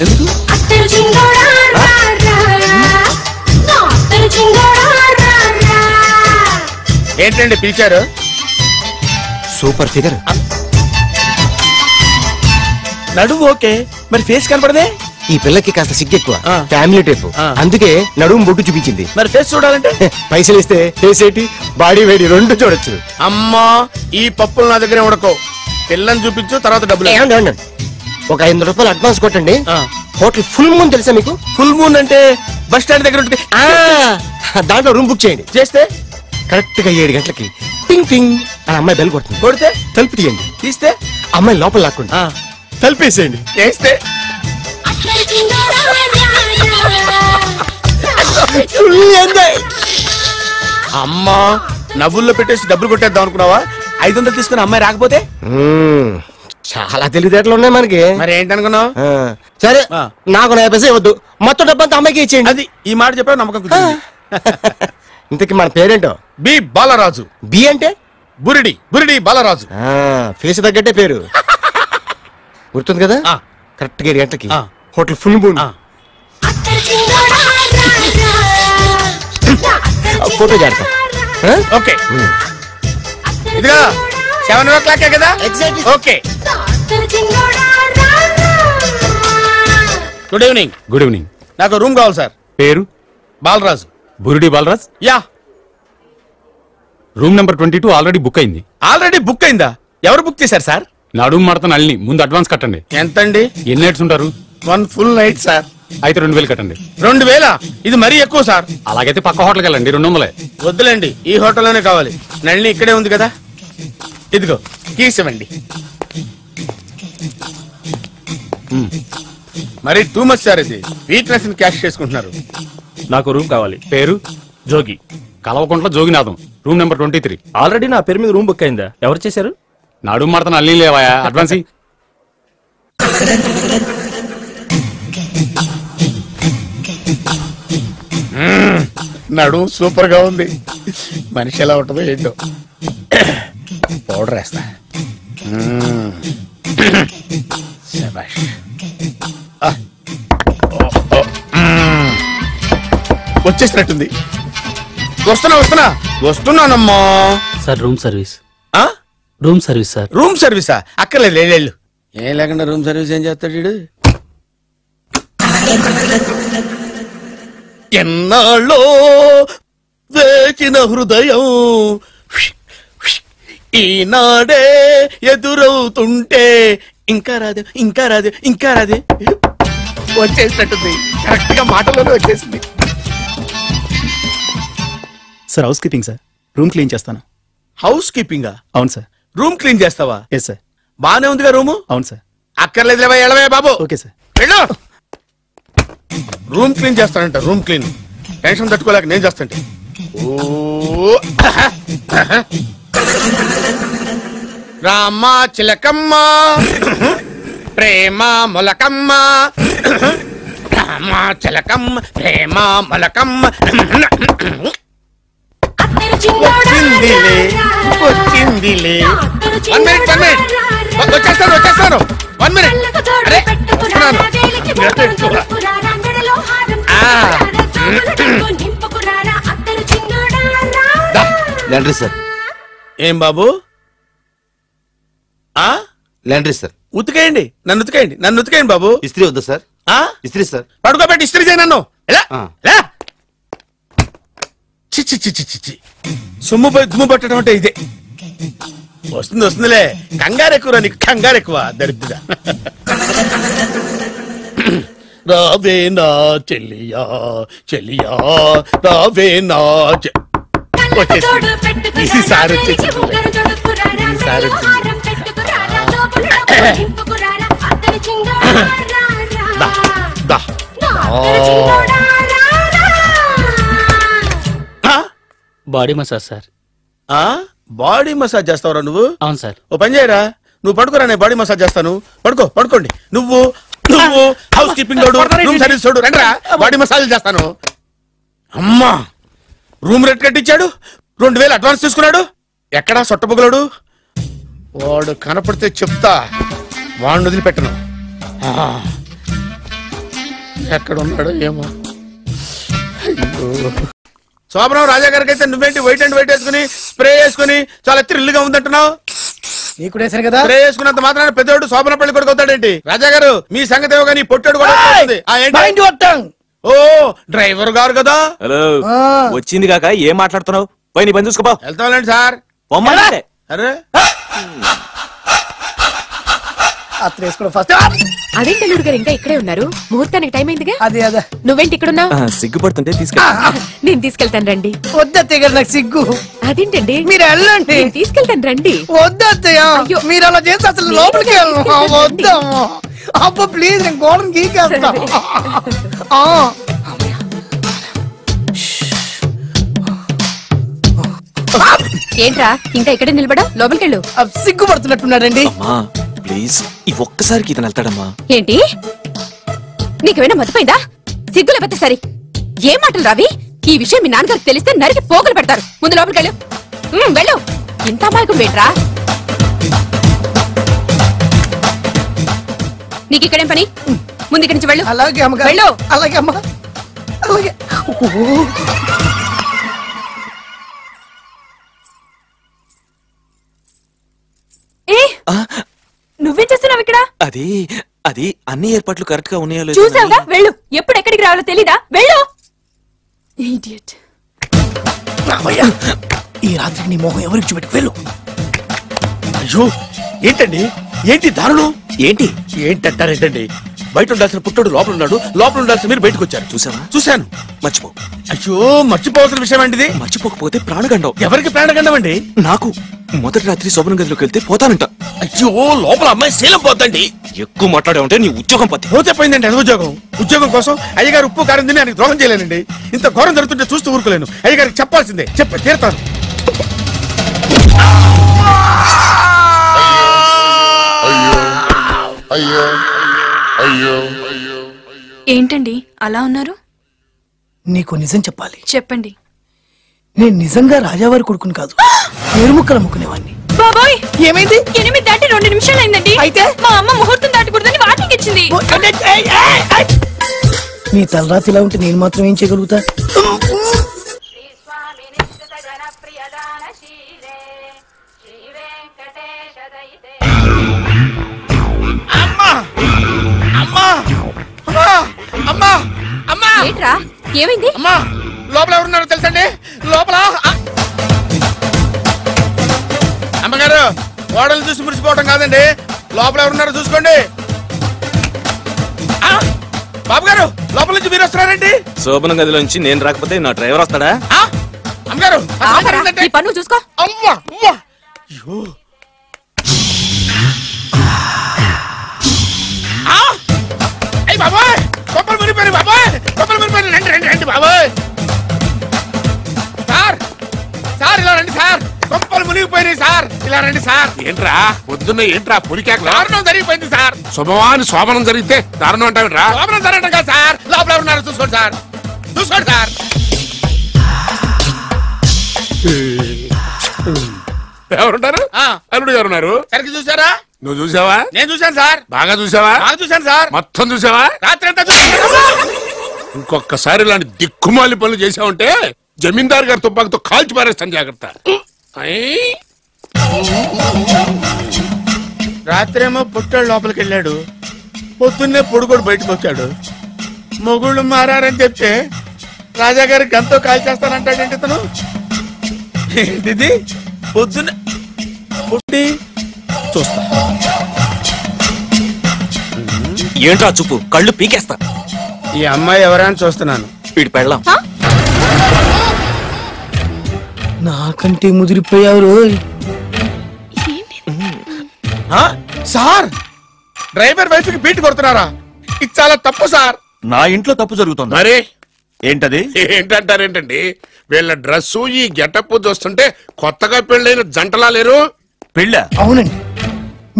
ఎందుకు? ఏంటండి పిలిచారు? Super figure. నడుము ఓకే, మరి ఫేస్ కనపడదే. ఈ పిల్లకి కాస్త సిగ్గెక్కువ, ఫ్యామిలీ టైప్, అందుకే నడుము బొట్టు చూపించింది. మరి ఫేస్ చూడాలంటే పైసలు ఇస్తే ఫేస్ ఏంటి బాడీ వేడి రెండు చూడొచ్చు. అమ్మా ఈ పప్పులు నా దగ్గర ఉడకో, పిల్లని చూపించు తర్వాత డబ్బులు. ఒక 500 రూపాయలు అడ్వాన్స్ కొట్టండి. హోటల్ ఫుల్ మూన్ తెలుసా మీకు? ఫుల్ మూన్ అంటే బస్ స్టాండ్ దగ్గర ఉంటుంది. దాంట్లో రూమ్ బుక్ చేయండి. చేస్తే కరెక్ట్ గా 7 గంటలకి టింగ్ టింగ్ అని అమ్మాయి బెల్ కొడుతుంది. కొడితే తలుపు తీయండి. తీస్తే అమ్మాయి లోపల లాక్కుండి తలుపేసేయండి. చేస్తే అమ్మా నవ్వుల్లో పెట్టేసి డబ్బులు కొట్టేద్దాం అనుకున్నావా? 500 తీసుకుని అమ్మాయి రాకపోతే? చాలా తెలివితేటలు ఉన్నాయి మనకి. మరి ఏంటనుకున్నావు? సరే నాకు 50 పైసలు ఇవ్వద్దు, మొత్తం డబ్బంతా అమ్మాయికి ఇచ్చేయండి. అది ఈ మాట చెప్పావు నమ్మకం కుదిరింది. ఇంతకీ మన పేరేంటో? బి బాలరాజు. బి అంటే బురిడి, బురిడి బాలరాజు. ఫేస్ తగ్గట్టే పేరు. గుర్తుంది కదా? కరెక్ట్ గా 7 గంటలకి హోటల్ ఫుల్ మూన్. ఫోటో చేస్తా. ఓకే ఇదిగా 7 o'clock కదా? Okay. Good evening. Good evening. నాకు రూమ్ కావాలి సార్. పేరు? Balaraju. Burudi Balaraj. Yeah. Room number 22 already book అయింది. ఆల్రెడీ బుక్ అయిందా? ఎవరు బుక్ చేశారు సార్? నడుము మడత నల్లి. ముందు అడ్వాన్స్ కట్టండి. ఎంతండి? ఎన్ని నైట్స్ ఉంటారు? 1 full night సార్. అయితే 2000 కట్టండి. 2000? ఇది మరీ ఎక్కువ సార్. అలాగైతే పక్క హోటల్కి వెళ్ళండి, 200. వద్దులేండి, ఈ హోటల్లోనే కావాలి. నళిని ఇక్కడే ఉంది కదా, ఇదిగో కీస్ ఇవ్వండి. మరి టూ మచ్ సార్, ఇది వీక్నెస్ క్యాష్ చేసుకుంటున్నారు. నాకు రూమ్ కావాలి. పేరు? Jogi. Kalvakuntla Joginatham. Room number 23. Already నా పేరు మీద రూమ్ బుక్ అయిందా? ఎవరు చేశారు? నడుము మడత నల్లి లేవాయా? అడ్వాన్స్. నడు సూపర్ గా ఉంది. మనిషి ఎలా ఉంటుందో ఏంటో. పౌడర్ వేస్తా. వచ్చేసినట్టుంది. వస్తున్నానమ్మా. Sir room service. Room service sir. Room సర్వీసా? అక్కర్లేదు, లేళ్ళు. ఏం లేకుండా రూమ్ సర్వీస్ ఏం చేస్తాడు వీడు? ఎన్నాళ్ళో వేచిన హృదయం ఈనాడే ఎదురవుతుంటే ఇంకా రాదు, ఇంకా రాదు, ఇంకా రాదు. వచ్చేసినట్టుంది. కరెక్ట్ గా మాటలోనే వచ్చేసింది. Sir housekeeping sir. Room clean చేస్తాను. హౌస్ కీపింగా? అవును సార్. రూమ్ క్లీన్ చేస్తావా? Yes sir. బానే ఉందిగా రూము? అవును సార్. అక్కర్లేదు, ఎలవే బాబు. Okay sir. వెళ్ళు. రూమ్ క్లీన్ చేస్తానంట. రూమ్ క్లీన్ టెన్షన్ తట్టుకోలేక నేను చేస్తాంటే. రామ చిలకమ్మ ప్రేమ మొలకమ్మ, రామ చిలకమ్మ ప్రేమ మొలకమ్మ. వచ్చిందిలే వచ్చిందిలే. 1 minute. వచ్చేస్తాను. 1 minute. అరే వస్తున్నాను. Laundry sir. ఏం బాబు? Laundry sir. ఉతికేయండి, నన్ను ఉతికేయండి బాబు. ఇస్త్రీ వద్దా సార్? ఇస్త్రీ సార్. పడుకోబెట్టి ఇస్త్రీ చేయి నన్ను. చిచ్చి సొమ్ము పోయి దుమ్ము పట్టడం అంటే ఇదే. వస్తుందిలే. కంగారు ఎక్కువ, నీకు కంగారు ఎక్కువ దరిద్రుడా. రావే నా చెల్లియా చెల్లియా, రావే నా ఈసారి body massage sir. Body massage చేస్తావురా నువ్వు? అవును సార్. ఓ పని చేయరా, నువ్వు పడుకోరా, నేను బాడీ మసాజ్ చేస్తాను. పడుకోండి. నువ్వు హౌస్ కీపింగ్ రూమ్ సర్వీస్ చూడు, రండిరా బాడీ మసాజ్ చేస్తాను. అమ్మా రూమ్ రేట్ కట్టించాడు, 2000 అడ్వాన్స్ తీసుకున్నాడు. ఎక్కడా సొట్టబుగలాడు? వాడు కనపడితే చెప్తా, వాడిని వదిలిపెట్టను. ఎక్కడ ఉన్నాడో ఏమో. శోభనం రాజా గారికి అయితే నువ్వేంటి వైట్ అండ్ వైట్ వేసుకుని స్ప్రే వేసుకుని చాలా థ్రిల్ గా ఉందంటున్నావు. నీకు వేసాను కదా. స్ప్రే వేసుకున్నంత మాత్రాన పెద్దోడు శోభన పెళ్లి కొడుకు అవుతాడేంటి? రాజా గారు మీ సంగతి ఏమో కానీ పొట్టోడు కూడా అవుతుంది. ఓ డ్రైవర్ గారు కదా. హలో వచ్చింది కాక ఏం మాట్లాడుతున్నావు? పోయి నీ పని చూసుకోపో. వెళ్తాండి సార్. అరే అదేంటి అల్లుడు గారు ఇంకా ఇక్కడే ఉన్నారు? ముహూర్తానికి టైం అయిందిగా. అదే అదే. నువ్వేంటి ఇక్కడున్నావు? సిగ్గుపడుతుంటే తీసుకెళ్ళి. నేను తీసుకెళ్తాను రండి. వద్దత్తయ్య గారు నాకు సిగ్గు. అదేంటండి? మీరు వెళ్ళండి. నేను తీసుకెళ్తాను రండి. వద్దత్తయ్య మీరు అలా చేస్తే అసలు లోపలికి వెళ్ళను. వద్దమ్మా అబ్బా ప్లీజ్, నేను గోడను గీకేస్తా. ఏంట్రా ఇంకా ఇక్కడే నిలబడా? లోపలికెళ్ళు. సిగ్గుపడుతున్నట్టున్నాడండి. ప్లీజ్ ఈ ఒక్కసారికి ఇతను వెళ్తాడమ్మా. ఏంటి నీకేమైనా మతిపోయిందా? సిగ్గు లేకపోతే సరే. ఏ మాటలు రావి? ఈ విషయం మీ నాన్నగారికి తెలిస్తే నరికి పోగులు పెడతారు. ముందు లోపలికెళ్ళు. వెళ్ళు. ఇంత అమాయకం వేట్రా? నీకు ఇక్కడేం పని? ముందు ఇక్కడి నుంచి వెళ్ళు. అలాగే అమ్మ. వెళ్ళు. అలాగే అమ్మ. అలాగే. నువ్వేం చేస్తున్నావు ఇక్కడ? అది అది అన్ని ఏర్పాట్లు కరెక్ట్ గా ఉన్నాయో చూసావుగా? వెళ్ళు. ఎప్పుడు ఎక్కడికి రావాలో తెలీదా? వెళ్ళు. ఇడియట్. ఈ రాత్రికి నీ మొహం ఎవరికి చూపెట్టుకు వెళ్ళు. అయ్యో ఏంటండి? ఏంటి దారుణం? ఏంటి ఏంటంటారేంటండి? బయట ఉండాల్సిన పుట్టోడు లోపల ఉన్నాడు, లోపల ఉండాల్సిన మీరు బయటకు వచ్చారు. చూసావా? చూశాను. మర్చిపో. అయ్యో మర్చిపోవాల్సిన విషయం అండి. మర్చిపోకపోతే ప్రాణగండం. ఎవరికి ప్రాణగండం అండి? నాకు మొదటి రాత్రి శోభన గదిలోకి వెళ్తే పోతానంట. అయ్యో లోపల అమ్మాయి శీలం పోతండి. ఎక్కువ మాట్లాడే ఉంటే నీ ఉద్యోగం పత్తి. పోతే పోయిందండి. అది ఉద్యోగం కోసం అయ్యగారు ఉప్పు కారం తిని ఆయనకి ద్రోహం చేయలేనండి. ఇంత ఘోరం జరుగుతుంటే చూస్తూ ఊరుకోలేను. అయ్యగారికి చెప్పాల్సిందే. చెప్పి తీరుతాను. ఏంటండి అలా ఉన్నారు? నీకు నిజం చెప్పాలి. చెప్పండి. నేను నిజంగా రాజావారి కొడుకుని కాదు, ఏరుముక్కలు అమ్ముకునేవాడిని. బాబోయ్ ఏమైంది? 8 దాటి 2 నిమిషాలు అయిందండి. అయితే మా అమ్మ ముహూర్తం దాటకూడదని వార్నింగ్ ఇచ్చింది. నీ తలరాతి ఇలా ఉంటే నేను మాత్రం ఏం చేయగలుగుతా? ఏంట్రా ఏమైంది? అమ్మా లోపల ఎవరున్నారో తెలుసండి? లోపల అమ్మగారు ఓడలు చూసి మురిసిపోవడం కాదండి. లోపల ఎవరున్నారో చూసుకోండి. బాబు గారు లోపల నుంచి మీరు వస్తున్నారండి. శోభన గదిలోంచి నేను రాకపోతే నా డ్రైవర్ వస్తాడా? అమ్మగారు ఈ పన్ను చూసుకో. అమ్మా అమ్మా అయ్యో బాబాయ్ కొప్పలు మునిపోయి బాబాయ్, కొప్పలు మునిపోయి. రండి రండి రండి బాబాయ్. సార్ సార్ ఇలా రండి సార్. కొప్పలు మునిగిపోయినాయి సార్. ఇలా రండి సార్. ఏంట్రా పొద్దున్న ఏంట్రా పులికేక? దారుణం జరిగిపోయింది సార్. శుభమాని శోభనం జరిగితే దారుణం అంటావేంట్రా? శోభనం జరగడం కాదు సార్. లోపల ఉన్నారో చూసుకోండి సార్. చూసుకోండి సార్. ఎవరుంటారు? అల్లుడు గారు ఉన్నారు. సరిగ్గా చూసారా? నువ్వు చూసావా? నేను చూశాను సార్. బాగా చూసావా? బాగా చూశాను సార్. మొత్తం చూసావా? రాత్రి అంతా చూశాను. ఇంకొకసారి ఇలాంటి దిక్కుమాలి పనులు చేసావంటే జమీందారు గారి తుపాకుతో కాల్చి పారేస్తాను. జాగ్రత్త. రాత్రేమో పుట్టాడు లోపలికి వెళ్ళాడు, పొద్దున్నే పొడుగోడు బయటకు వచ్చాడు. మొగుళ్ళు మారని చెప్తే రాజాగారి గంతో కాల్ చేస్తానంటాడేంటి ఇతను? ఏంటిది? పొద్దున్నే పుట్టి చూస్తా. ఏంట్రా చూపు? కళ్ళు పీకేస్తా. ఈ అమ్మాయి ఎవరైనా చూస్తున్నాను. వీడి పెళ్ళాం. నాకంటే ముదిరిపోయావు. సార్ డ్రైవర్ వైఫ్ కి బీట్ కొడుతున్నారా? ఇది చాలా తప్పు సార్. నా ఇంట్లో తప్పు జరుగుతుంది. మరి ఏంటది? ఏంటంటారేంటండి? వీళ్ళ డ్రెస్సు ఈ గెటప్ చూస్తుంటే కొత్తగా పెళ్ళైన జంటలా లేరు. పెళ్ళ? అవునండి,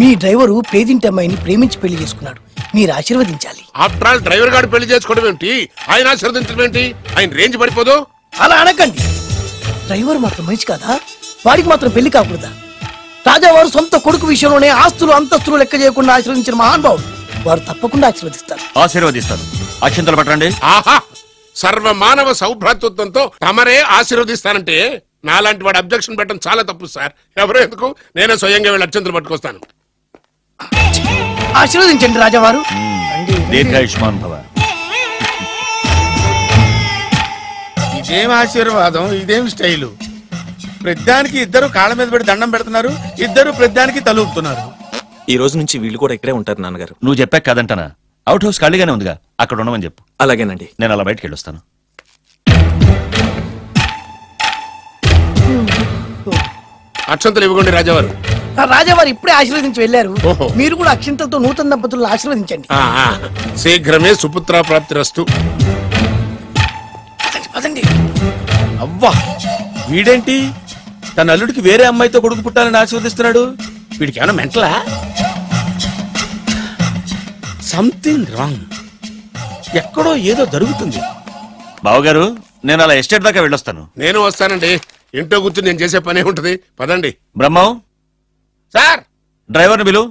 మీ డ్రైవరు పేదింటి అమ్మాయిని ప్రేమించి పెళ్లి చేసుకున్నాడు. మీరు ఆశీర్వదించాలి. ఆఫ్టర్ ఆల్ డ్రైవర్ గారు పెళ్లి చేసుకోవడం ఏంటి? ఆయన ఆశీర్వదించడం ఏంటి? ఆయన రేంజ్ పడిపోదు. అలా అనకండి. డ్రైవర్ మాత్రం మనిషి కాదా? వాడికి మాత్రం పెళ్లి కాకూడదా? రాజావారు సొంత కొడుకు విషయంలోనే ఆస్తులు అంతస్తులు లెక్క చేయకుండా ఆశీర్వదించిన మహానుభావుడు. వారు తప్పకుండా ఆశీర్వదిస్తారు. ఆశీర్వదిస్తాను. అక్షంతలు పట్టండి. ఆహా సర్వ మానవ సౌభ్రాతృత్వంతో తమరే ఆశీర్వదిస్తానంటే నాలాంటి వాడు అబ్జెక్షన్ పెట్టడం చాలా తప్పు సార్. ఎవరో ఎందుకు నేనే స్వయంగా వీళ్ళ అక్షంతలు పట్టుకొస్తాను. ఆశీర్వదించండి రాజావారు. దీర్ఘాయుష్మాన్ భవ. ఇదేం ఆశీర్వాదం, ఇదేం స్టైలు. ప్రద్దానికి ఇద్దరు కాళ్ళ మీద పెట్టి దండం పెడుతున్నారు, ఇద్దరు ప్రద్దానికి తలూపుతున్నారు. ఈ రోజు నుంచి వీళ్ళు కూడా ఇక్కడే ఉంటారు నాన్నగారు. నువ్వు చెప్పాక కాదంటానా? అవుట్ హౌస్ ఖాళీగానే ఉందిగా, అక్కడ ఉండమని చెప్పు. అలాగేనండి. నేను అలా బయటకు వెళ్ళొస్తాను. అక్షంతలు ఇవ్వకండి రాజావారు. రాజావారు ఇప్పుడే ఆశీర్వదించి వెళ్ళారు. ఓహో. మీరు కూడా అక్షింతలతో నూతన దంపతులను ఆశీర్వదించండి. శీఘ్రమే సుపుత్ర ప్రాప్తిరస్తు. పదండి. అవ్వా వీడేంటి తన అల్లుడికి వేరే అమ్మాయితో కొడుకు పుట్టాలని ఆశీర్వదిస్తున్నాడు? వీడికి ఏమైనా మెంటలా? Something wrong. ఎక్కడో ఏదో జరుగుతుంది. బావగారు నేను అలా ఎస్టేట్ దాకా వెళ్ళొస్తాను. నేను వస్తానండి. ఇంట్లో కూర్చొని నేను చేసే పనే ఉంటది. పదండి. బ్రహ్మం సార్ డ్రైవర్ని పిలు.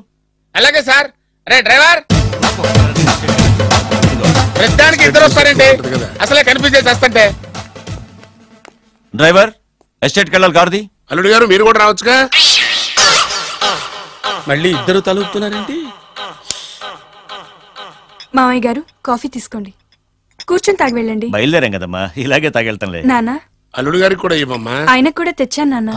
అలాగే సార్. అరే డ్రైవర్, ప్రద్దానికి ఇద్దరు వస్తారంటే అసలే కనిపించేసి వస్తుంటే. డ్రైవర్ ఎస్టేట్కి వెళ్ళాలి, కారుది. అల్లుడు గారు మీరు కూడా రావచ్చుగా. మళ్ళీ ఇద్దరు తలుపుతున్నారేంటి? మామయ్య గారు కాఫీ తీసుకోండి, కూర్చొని తాగి వెళ్ళండి. బయలుదేరాం కదమ్మా, ఇలాగే తాగెళ్తానులే. నానా అల్లుడు గారికి కూడా ఇవ్వమ్మా. ఆయనకు కూడా తెచ్చాను నాన్న.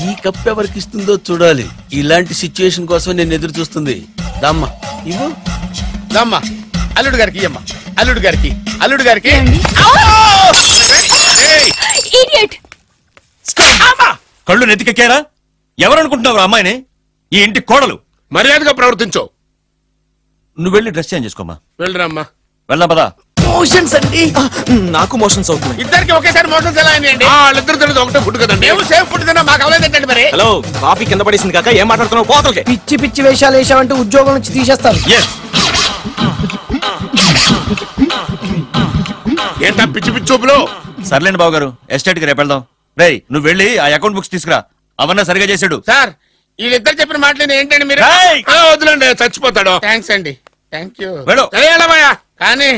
ఈ కప్ ఎవరికి ఇస్తుందో చూడాలి. ఇలాంటి సిచ్యుయేషన్ కోసం నేను ఎదురు చూస్తుంది. దమ్మా ఇవ్వు, దమ్మా. అల్లుడు గారికి ఇయ్యమ్మా, అల్లుడు గారికి, అల్లుడు గారికి. ఇడియట్. కళ్ళు నెత్తికెక్కారా? ఎవరనుకుంటున్నావు అమ్మాయిని? ఈ ఇంటి కోడలు. మర్యాదగా ప్రవర్తించో. నువ్వు వెళ్ళి డ్రెస్ చేంజ్ చేసుకోమ్మా. వెళ్ళరమ్మా. వెళ్దాం పదా. మోషన్స్ అండి. నాకు మోషన్స్ అవుతున్నాయి. ఇద్దరికి ఒకేసారి మోషన్స్ ఎలా అయినాయండి? వాళ్ళిద్దరు తినదు ఒకటే ఫుడ్ కదండి. మేము సేఫ్ ఫుడ్ తిన్నా మాకు అవలేదండి మరి. హలో, కాఫీ కింద పడేసింది కాక ఏం మాట్లాడుతున్నావు? పోతలకి. పిచ్చి పిచ్చి వేషాలు వేసామంటే ఉద్యోగం నుంచి తీసేస్తారు. ఏంటా పిచ్చి పిచ్చి చూపులు? సర్లేండి బాబు గారు, ఎస్టేట్ కి రేపు వెళ్దాం. రేయ్ నువ్వు వెళ్ళి ఆ అకౌంట్ బుక్స్ తీసుకురా, అవన్నా సరిగా చేసాడు. సార్ వీళ్ళిద్దరు చెప్పిన మాటలు ఏంటండి మీరు? రేయ్! వదిలేండి, చచ్చిపోతాడు. థ్యాంక్స్ అండి, థ్యాంక్ యూ. వెళ్ళు. కానీ